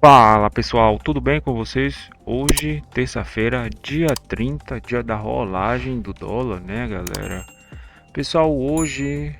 Fala pessoal, tudo bem com vocês? Hoje, terça-feira, dia 30, dia da rolagem do dólar, né, galera? Pessoal, hoje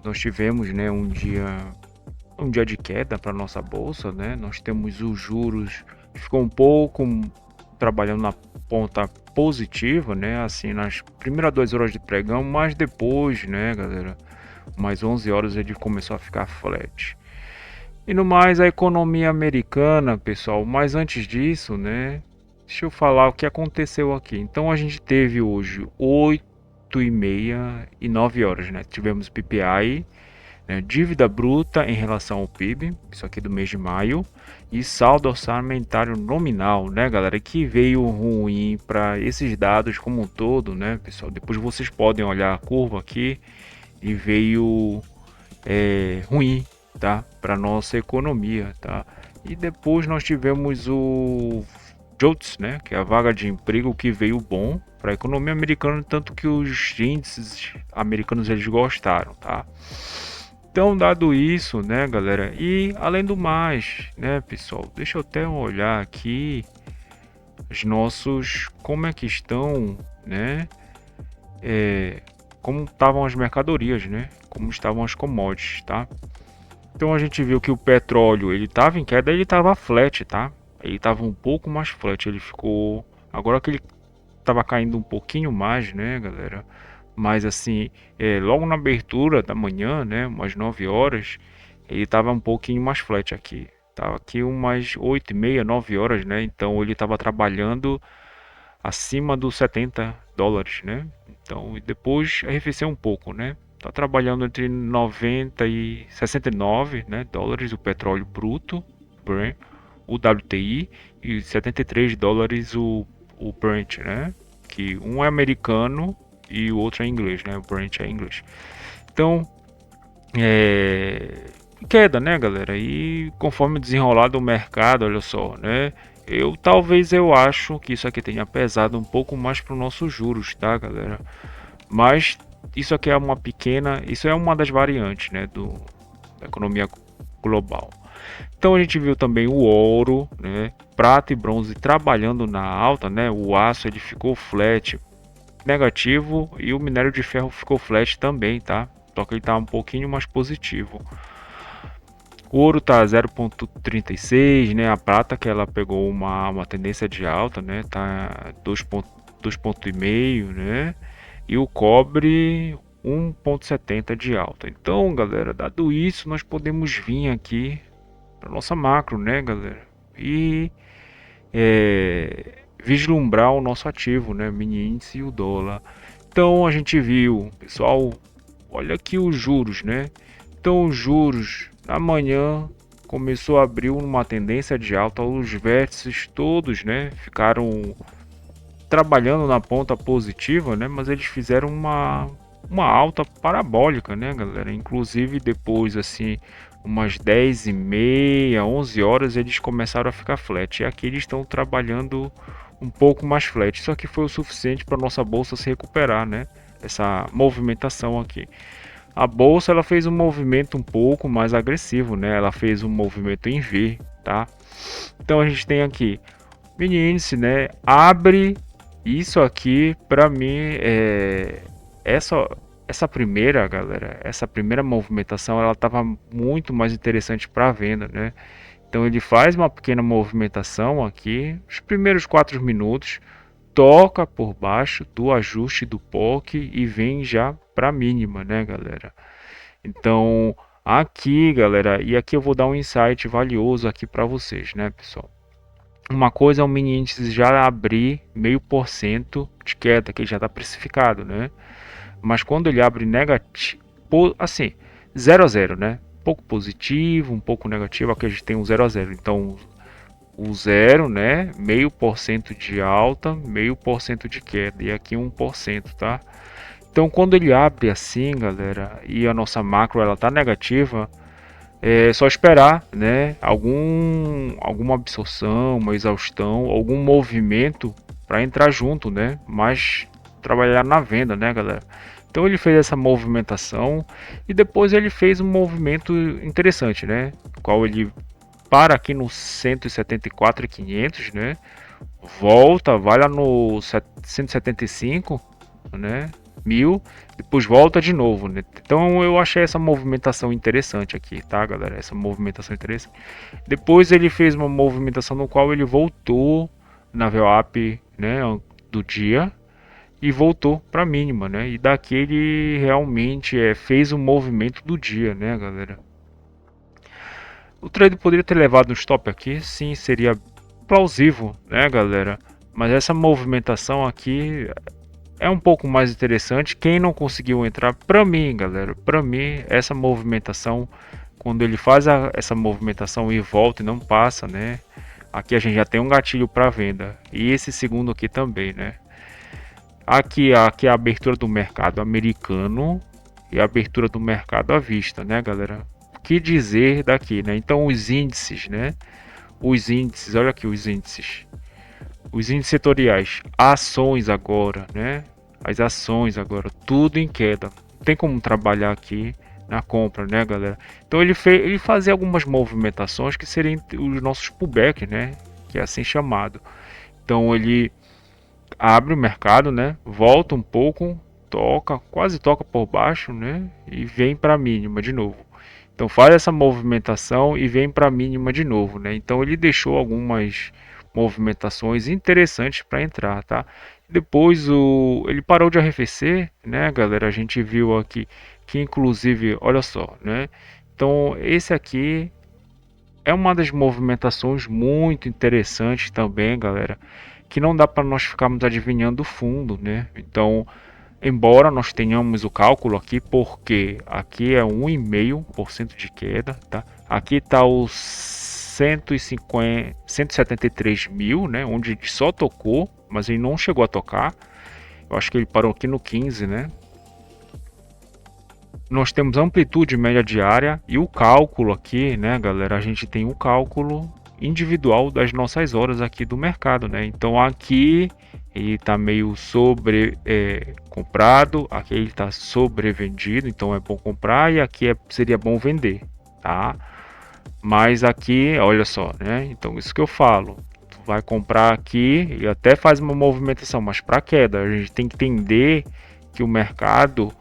nós tivemos, né, um dia de queda para nossa bolsa, né? Nós temos os juros que ficou um pouco trabalhando na ponta positiva, né? Assim, nas primeiras 2 horas de pregão, mas depois, né, galera, mais 11 horas ele começou a ficar flat. E no mais, a economia americana, pessoal, mas antes disso, né? Deixa eu falar o que aconteceu aqui. Então a gente teve hoje 8h30 e 9 horas, né? Tivemos PPI, né, dívida bruta em relação ao PIB, isso aqui do mês de maio, e saldo orçamentário nominal, né, galera, que veio ruim para esses dados como um todo, né, pessoal. Depois vocês podem olhar a curva aqui e veio ruim, tá? Para nossa economia, tá? E depois nós tivemos o JOLTS, né? Que é a vaga de emprego que veio bom para a economia americana, tanto que os índices americanos eles gostaram, tá? Então, dado isso, né, galera? E além do mais, né, pessoal? Deixa eu até olhar aqui os nossos, como é que estão, né? Como estavam as mercadorias, né? Como estavam as commodities, tá? Então a gente viu que o petróleo ele estava em queda, ele estava flat, tá? Ele estava um pouco mais flat, ele ficou. Agora que ele estava caindo um pouquinho mais, né, galera? Mas assim, logo na abertura da manhã, né, umas 9 horas, ele estava um pouquinho mais flat aqui. Tava aqui umas 8h30, 9 horas, né? Então ele estava trabalhando acima dos US$ 70, né? Então, e depois arrefeceu um pouco, né? Tá trabalhando entre 90 e 69, né, dólares o petróleo bruto, Brent, o WTI, e US$ 73 o Brent, né? Que um é americano e o outro é inglês, né? O Brent é inglês. Então, queda, né, galera? E conforme desenrolar do mercado, olha só, né? Eu acho que isso aqui tenha pesado um pouco mais para os nossos juros, tá, galera? Mas isso aqui é uma pequena, isso é uma das variantes, né, da economia global. Então a gente viu também o ouro, né, prata e bronze trabalhando na alta, né? O aço ele ficou flat, negativo, e o minério de ferro ficou flat também, tá? Só que ele tá um pouquinho mais positivo. O ouro tá 0,36, né? A prata que ela pegou uma tendência de alta, né? Tá 2,5, né? E o cobre 1,70 de alta. Então, galera, dado isso, nós podemos vir aqui para nossa macro, né, galera? E vislumbrar o nosso ativo, né? Mini índice e o dólar. Então a gente viu, pessoal, olha aqui os juros, né? Então os juros amanhã começou a abrir uma tendência de alta, os vértices todos, né, ficaram trabalhando na ponta positiva, né, mas eles fizeram uma alta parabólica, né, galera? Inclusive depois assim, umas 10h30, 11 horas eles começaram a ficar flat. E aqui eles estão trabalhando um pouco mais flat. Isso aqui foi o suficiente para nossa bolsa se recuperar, né? Essa movimentação aqui. A bolsa ela fez um movimento um pouco mais agressivo, né? Ela fez um movimento em V, tá? Então a gente tem aqui mini índice, né? Abre isso aqui para mim essa essa primeira, galera, essa primeira movimentação ela estava muito mais interessante para venda, né? Então ele faz uma pequena movimentação aqui, os primeiros 4 minutos, toca por baixo do ajuste do POC e vem já para mínima, né, galera? Então, aqui, galera, e aqui eu vou dar um insight valioso aqui para vocês, né, pessoal? Uma coisa é o mini índice já abrir 0,5% de queda, que já está precificado, né? Mas quando ele abre negativo, assim, 0 a 0, né? Um pouco positivo, um pouco negativo, aqui a gente tem um 0 a 0. Então, o zero, né? 0,5% de alta, 0,5% de queda. E aqui 1%, tá? Então, quando ele abre assim, galera, e a nossa macro ela tá negativa, é só esperar, né? Alguma absorção, uma exaustão, algum movimento para entrar junto, né? Mas trabalhar na venda, né, galera? Então ele fez essa movimentação e depois ele fez um movimento interessante, né? Qual ele para aqui no 174.500, né? Volta, vai lá no 175, né? 1000, depois volta de novo, né? Então eu achei essa movimentação interessante aqui, tá, galera? Essa movimentação interessante. Depois ele fez uma movimentação no qual ele voltou na VWAP, né, do dia e voltou para mínima, né? E daqui ele realmente fez o movimento do dia, né, galera? O trade poderia ter levado um stop aqui, sim, seria plausível, né, galera? Mas essa movimentação aqui é um pouco mais interessante. Quem não conseguiu entrar, para mim, galera, para mim, essa movimentação, quando ele faz essa movimentação e volta e não passa, né? Aqui a gente já tem um gatilho para venda. E esse segundo aqui também, né? Aqui é a abertura do mercado americano e a abertura do mercado à vista, né, galera? O que dizer daqui, né? Então os índices, né? Os índices, olha aqui os índices. Os índices setoriais, ações agora, né? As ações agora, tudo em queda. Não tem como trabalhar aqui na compra, né, galera? Então ele fazia algumas movimentações que seriam os nossos pullback, né? Que é assim chamado. Então ele abre o mercado, né? Volta um pouco, toca, quase toca por baixo, né? E vem para a mínima de novo. Então faz essa movimentação e vem para a mínima de novo, né? Então ele deixou algumas movimentações interessantes para entrar, tá? Depois ele parou de arrefecer, né, galera? A gente viu aqui que inclusive, olha só, né? Então esse aqui é uma das movimentações muito interessantes também, galera, que não dá para nós ficarmos adivinhando o fundo, né? Então, embora nós tenhamos o cálculo aqui, porque aqui é 1,5% de queda, tá? Aqui está os 173 mil, né? Onde ele só tocou, mas ele não chegou a tocar. Eu acho que ele parou aqui no 15, né? Nós temos amplitude média diária e o cálculo aqui, né, galera? A gente tem o cálculo individual das nossas horas aqui do mercado, né? Então aqui ele está meio sobre comprado, aqui ele está sobrevendido, então é bom comprar e aqui seria bom vender, tá? Mas aqui, olha só, né? Então isso que eu falo, tu vai comprar aqui e até faz uma movimentação, mas para queda a gente tem que entender que o mercado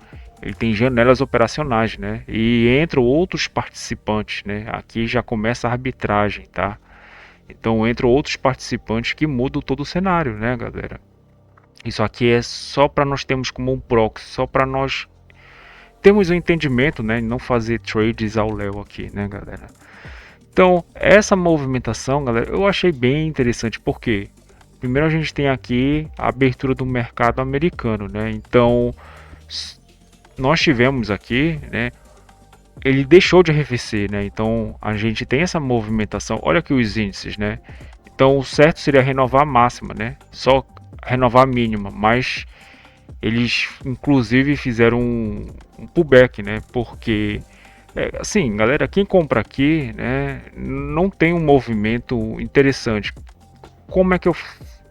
ele tem janelas operacionais, né? E entram outros participantes, né? Aqui já começa a arbitragem, tá? Então entram outros participantes que mudam todo o cenário, né, galera? Isso aqui é só para nós termos como um proxy, só para nós termos um entendimento, né? E não fazer trades ao léu aqui, né, galera? Então essa movimentação, galera, eu achei bem interessante, porque primeiro a gente tem aqui a abertura do mercado americano, né? Então nós tivemos aqui, né? Ele deixou de arrefecer, né? Então a gente tem essa movimentação. Olha aqui os índices, né? Então o certo seria renovar a máxima, né? Só renovar a mínima, mas eles inclusive fizeram um pullback, né? Porque assim, galera, quem compra aqui, né? Não tem um movimento interessante. Como é que eu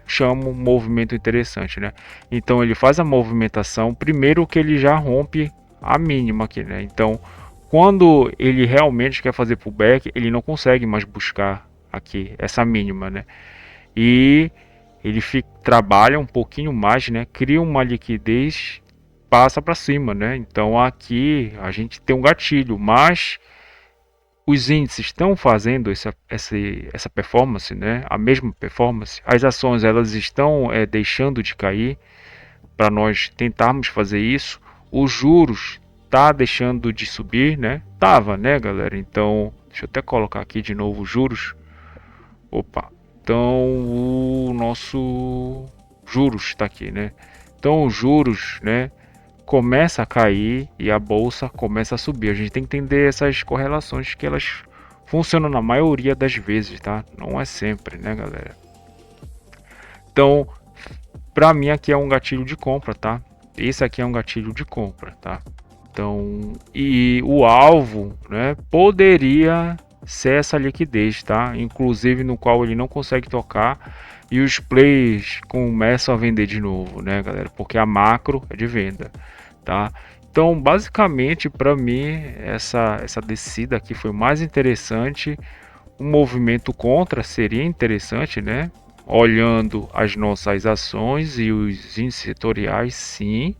chamo movimento interessante, né? Então ele faz a movimentação, primeiro que ele já rompe a mínima aqui, né? Então quando ele realmente quer fazer pullback, ele não consegue mais buscar aqui essa mínima, né? E ele trabalha um pouquinho mais, né? Cria uma liquidez, passa para cima, né? Então aqui a gente tem um gatilho, mas os índices estão fazendo essa performance, né? A mesma performance. As ações elas estão deixando de cair para nós tentarmos fazer isso. Os juros tá deixando de subir, né? Tava, né, galera? Então, deixa eu até colocar aqui de novo os juros. Opa. Então, o nosso juros está aqui, né? Então, os juros, né, começa a cair e a bolsa começa a subir. A gente tem que entender essas correlações que elas funcionam na maioria das vezes, tá? Não é sempre, né, galera? Então, para mim aqui é um gatilho de compra, tá? Esse aqui é um gatilho de compra, tá? Então, e o alvo, né, poderia ser essa liquidez, tá? Inclusive no qual ele não consegue tocar e os players começam a vender de novo, né, galera? Porque a macro é de venda, tá? Então, basicamente, para mim, essa descida aqui foi mais interessante. um movimento contra seria interessante, né? Olhando as nossas ações e os índices setoriais, sim,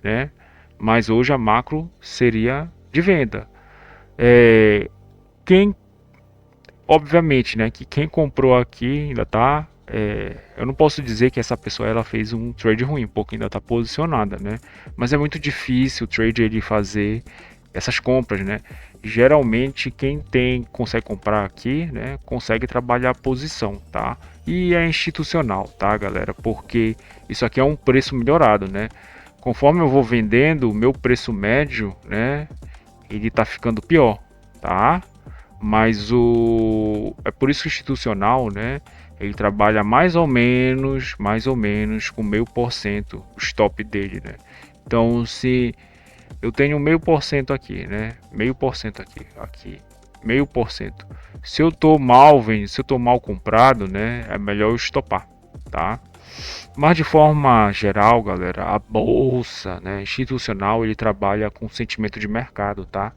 né? Mas hoje a macro seria de venda. Quem, obviamente, né? Que quem comprou aqui ainda tá. Eu não posso dizer que essa pessoa ela fez um trade ruim, porque ainda está posicionada, né? Mas é muito difícil o trade ele fazer essas compras, né? Geralmente quem consegue comprar aqui, né, consegue trabalhar a posição, tá? E é institucional, tá, galera? Porque isso aqui é um preço melhorado, né? Conforme eu vou vendendo, o meu preço médio, né, ele tá ficando pior, tá? Mas é por isso que o institucional, né, ele trabalha mais ou menos com 0,5%, o stop dele, né? Então, se eu tenho 0,5% aqui, né? 0,5% aqui, 0,5%. Se eu tô mal vendo, se eu tô mal comprado, né? É melhor eu estopar, tá? Mas de forma geral, galera, a bolsa, né, institucional, ele trabalha com sentimento de mercado, tá?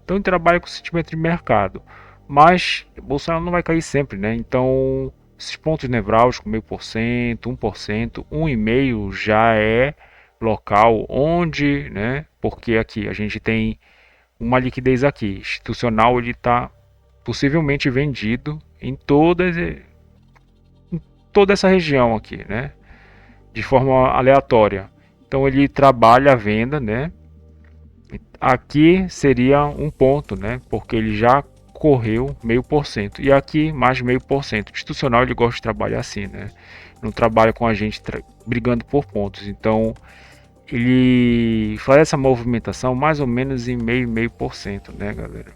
Então ele trabalha com sentimento de mercado, mas a bolsa não vai cair sempre, né? Então esses pontos nevrálgicos, 0,5%, 1%, 1,5% já é local onde, né? Porque aqui a gente tem uma liquidez aqui, institucional, ele está possivelmente vendido em toda essa região aqui, né? De forma aleatória. Então ele trabalha a venda, né? Aqui seria um ponto, né? Porque ele já correu 0,5%. E aqui mais 0,5%. Institucional ele gosta de trabalhar assim, né? Não trabalha com a gente brigando por pontos. Então ele faz essa movimentação mais ou menos em 0,5%, né, galera?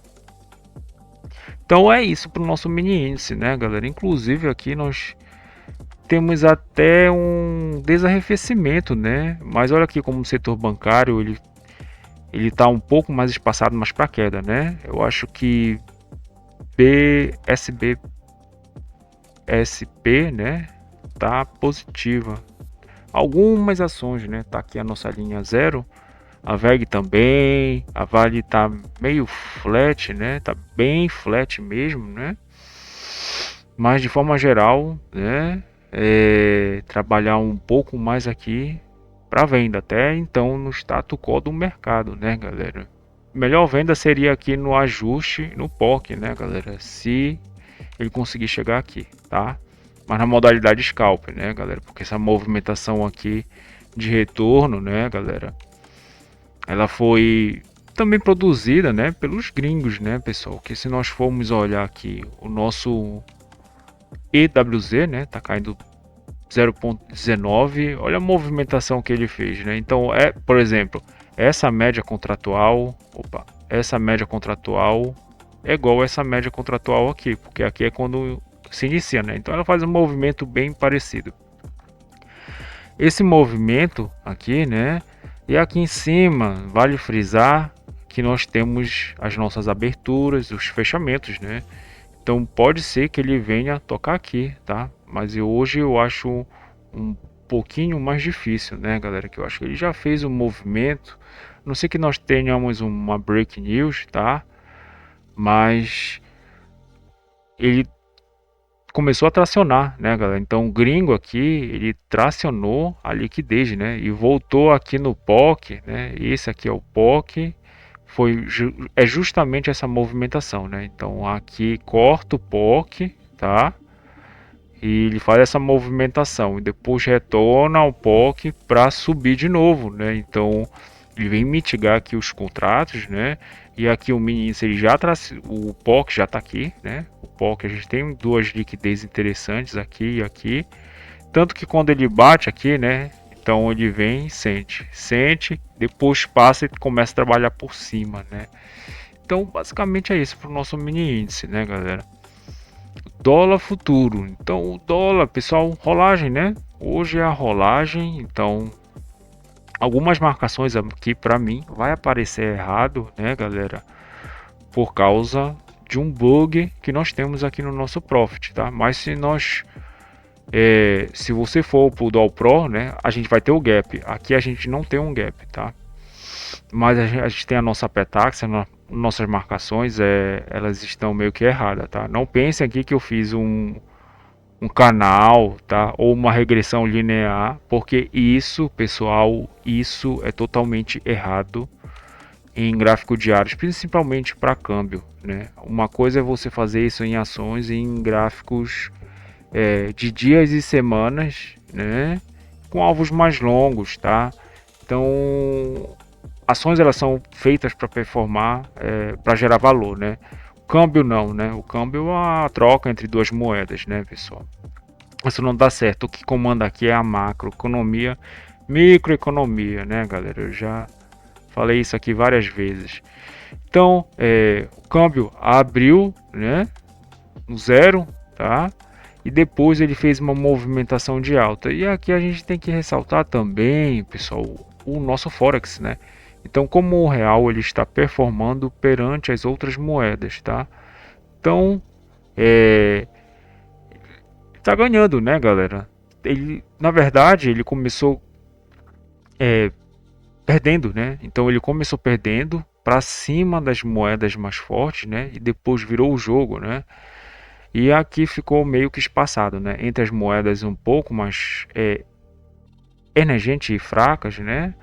Então é isso para o nosso mini índice, né, galera? Inclusive aqui nós temos até um desarrefecimento, né? Mas olha aqui como o setor bancário ele está um pouco mais espaçado, mas para queda, né? Eu acho que BSBSP, né, tá positiva. Algumas ações, né, tá aqui a nossa linha zero. A VEG também, a Vale tá meio flat, né? Tá bem flat mesmo, né? Mas de forma geral, né? Trabalhar um pouco mais aqui para venda, até então no status quo do mercado, né, galera? Melhor venda seria aqui no ajuste no POC, né, galera? Se ele conseguir chegar aqui, tá? Mas na modalidade scalp, né, galera? Porque essa movimentação aqui de retorno, né, galera? Ela foi também produzida, né, pelos gringos, né, pessoal? Que se nós formos olhar aqui o nosso EWZ, né, tá caindo 0,19. Olha a movimentação que ele fez, né? Então por exemplo, essa média contratual, essa média contratual é igual a essa média contratual aqui, porque aqui é quando se inicia, né? Então ela faz um movimento bem parecido. Esse movimento aqui, né? E aqui em cima, vale frisar que nós temos as nossas aberturas, os fechamentos, né? Então pode ser que ele venha tocar aqui, tá? Mas hoje eu acho um pouquinho mais difícil, né, galera? Que eu acho que ele já fez um movimento. Não sei que nós tenhamos uma break news, tá? Mas ele começou a tracionar, né, galera? Então o gringo aqui, ele tracionou a liquidez, né? E voltou aqui no POC, né? Esse aqui é o POC. É justamente essa movimentação, né? Então aqui corta o POC, tá? E ele faz essa movimentação e depois retorna ao POC para subir de novo, né? Então ele vem mitigar aqui os contratos, né? E aqui o mini índice ele já o POC já está aqui, né? O POC a gente tem duas liquidez interessantes aqui e aqui, tanto que quando ele bate aqui, né? Então ele vem, sente, depois passa e começa a trabalhar por cima, né? Então basicamente é isso para o nosso mini índice, né, galera? Dólar futuro. Então o dólar, pessoal, rolagem, né? Hoje é a rolagem, então algumas marcações aqui para mim vai aparecer errado, né, galera? Por causa de um bug que nós temos aqui no nosso profit, tá? Mas se você for pro Doll Pro, né, a gente vai ter o gap. Aqui a gente não tem um gap, tá? Mas a gente tem a nossa Petax, nossas marcações, elas estão meio que erradas, tá? Não pensem aqui que eu fiz um canal, tá? Ou uma regressão linear, porque isso, pessoal, isso é totalmente errado em gráfico diários, principalmente para câmbio, né? Uma coisa é você fazer isso em ações e em gráficos de dias e semanas, né? Com alvos mais longos, tá? Então, ações elas são feitas para performar, para gerar valor, né? O câmbio não, né? O câmbio é a troca entre duas moedas, né, pessoal? Isso não dá certo. O que comanda aqui é a macroeconomia, microeconomia, né, galera? Eu já falei isso aqui várias vezes. Então, o câmbio abriu, né, no zero, tá? E depois ele fez uma movimentação de alta. E aqui a gente tem que ressaltar também, pessoal, o nosso Forex, né? Então, como o real ele está performando perante as outras moedas, tá? Então, está ganhando, né, galera? Ele, na verdade, ele começou perdendo, né? Então ele começou perdendo para cima das moedas mais fortes, né? E depois virou o jogo, né? E aqui ficou meio que espaçado, né? Entre as moedas um pouco mais emergentes e fracas, né?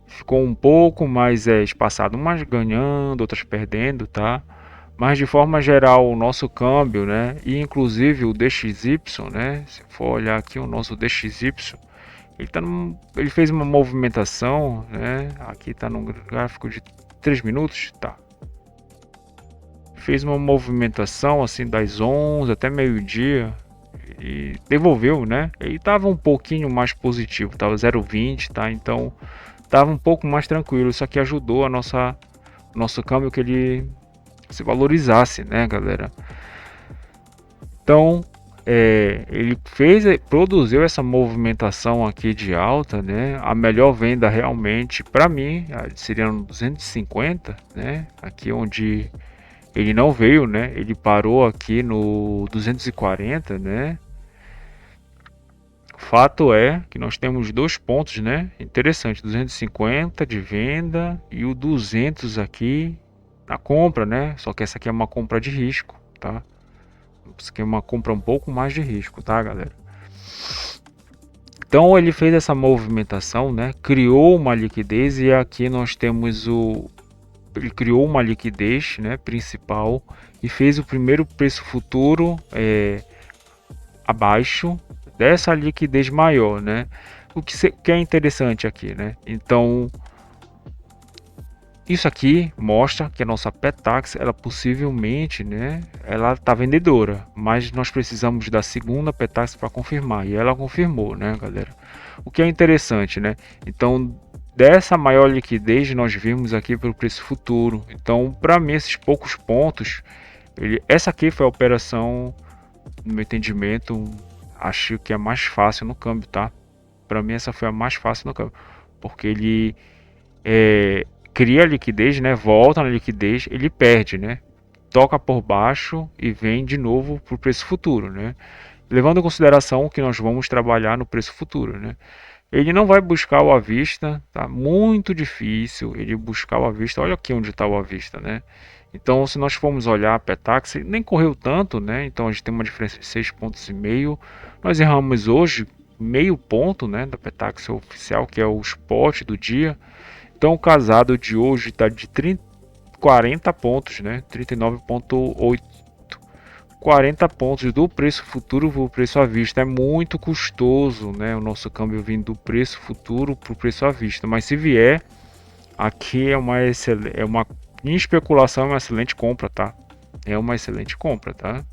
Ficou um pouco mais espaçado, umas ganhando, outras perdendo, tá? Mas de forma geral, o nosso câmbio, né? E inclusive o DXY, né? Se for olhar aqui o nosso DXY, ele fez uma movimentação, né? Aqui está no gráfico de 3 minutos, tá? Fez uma movimentação assim das 11 até meio-dia e devolveu, né? Ele estava um pouquinho mais positivo, estava 0,20, tá? Então estava um pouco mais tranquilo. Isso aqui ajudou a nosso câmbio que ele se valorizasse, né, galera? Então ele produziu essa movimentação aqui de alta, né? A melhor venda realmente para mim seria no 250, né? Aqui onde ele não veio, né? Ele parou aqui no 240, né? Fato é que nós temos dois pontos, né? Interessante, 250 de venda e o 200 aqui na compra, né? Só que essa aqui é uma compra de risco, tá? Isso aqui é uma compra um pouco mais de risco, tá, galera? Então ele fez essa movimentação, né? Criou uma liquidez e aqui nós temos ele criou uma liquidez, né, principal e fez o primeiro preço futuro abaixo dessa liquidez maior, né? Que é interessante aqui, né? Então isso aqui mostra que a nossa Petax, ela possivelmente, né, ela tá vendedora, mas nós precisamos da segunda Petax para confirmar e ela confirmou, né, galera? O que é interessante, né? Então dessa maior liquidez nós vimos aqui pelo preço futuro. Então para mim esses poucos pontos, essa aqui foi a operação, no meu entendimento, acho que é mais fácil no câmbio, tá? Para mim essa foi a mais fácil no câmbio, porque ele cria liquidez, né? Volta na liquidez, ele perde, né? Toca por baixo e vem de novo para o preço futuro, né? Levando em consideração que nós vamos trabalhar no preço futuro, né? Ele não vai buscar o à vista, tá? Muito difícil ele buscar o à vista. Olha aqui onde está o à vista, né? Então, se nós formos olhar a Petax, ele nem correu tanto, né? Então a gente tem uma diferença de 6,5 pontos. Nós erramos hoje meio ponto, né? Da Petax oficial, que é o spot do dia. Então o casado de hoje está de 40 pontos, né? 39,8. 40 pontos do preço futuro para o preço à vista. É muito custoso, né? O nosso câmbio vindo do preço futuro para o preço à vista. Mas se vier, aqui é uma em especulação, é uma excelente compra, tá? É uma excelente compra, tá?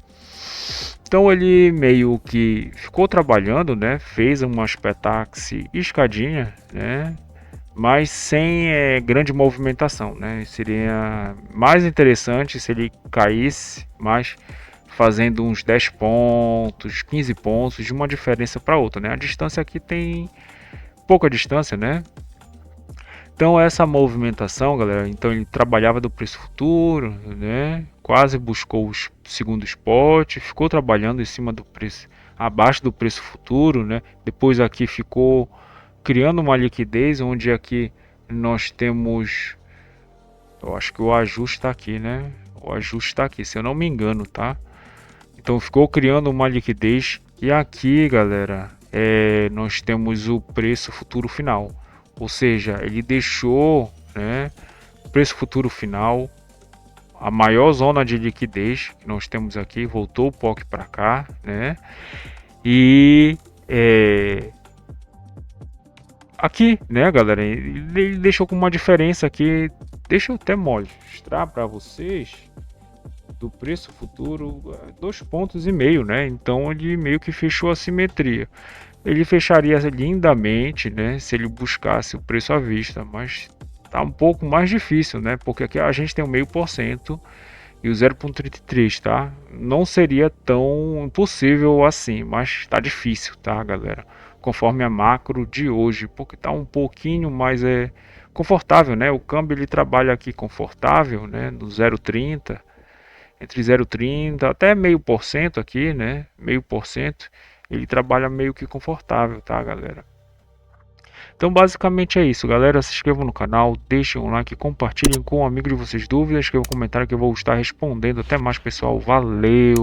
Então ele meio que ficou trabalhando, né? Fez umas Petax escadinha, né? Mas sem grande movimentação, né? Seria mais interessante se ele caísse, mas fazendo uns 10 pontos, 15 pontos de uma diferença para outra, né? A distância aqui tem pouca distância, né? Então essa movimentação, galera, então ele trabalhava do preço futuro, né? Quase buscou o segundo spot, ficou trabalhando em cima do preço, abaixo do preço futuro, né? Depois aqui ficou criando uma liquidez onde aqui nós temos, eu acho que o ajuste está aqui, né? O ajuste está aqui, se eu não me engano, tá? Então ficou criando uma liquidez. E aqui, galera, nós temos o preço futuro final. Ou seja, ele deixou, né, preço futuro final, a maior zona de liquidez que nós temos aqui, voltou o POC para cá, né? E aqui, né, galera, ele deixou com uma diferença aqui. Deixa eu até mostrar para vocês do preço futuro 2,5 pontos, né? Então ele meio que fechou a simetria. Ele fecharia lindamente, né, se ele buscasse o preço à vista, mas tá um pouco mais difícil, né? Porque aqui a gente tem o 0,5% e o 0,33, tá? Não seria tão impossível assim, mas tá difícil, tá, galera? Conforme a macro de hoje, porque tá um pouquinho mais confortável, né? O câmbio ele trabalha aqui confortável, né, no 0,30, entre 0,30 até 0,5% aqui, né? 0,5%, ele trabalha meio que confortável, tá, galera? Então basicamente é isso, galera. Se inscrevam no canal, deixem um like, compartilhem com um amigo de vocês dúvidas, escrevam um comentário que eu vou estar respondendo. Até mais, pessoal. Valeu!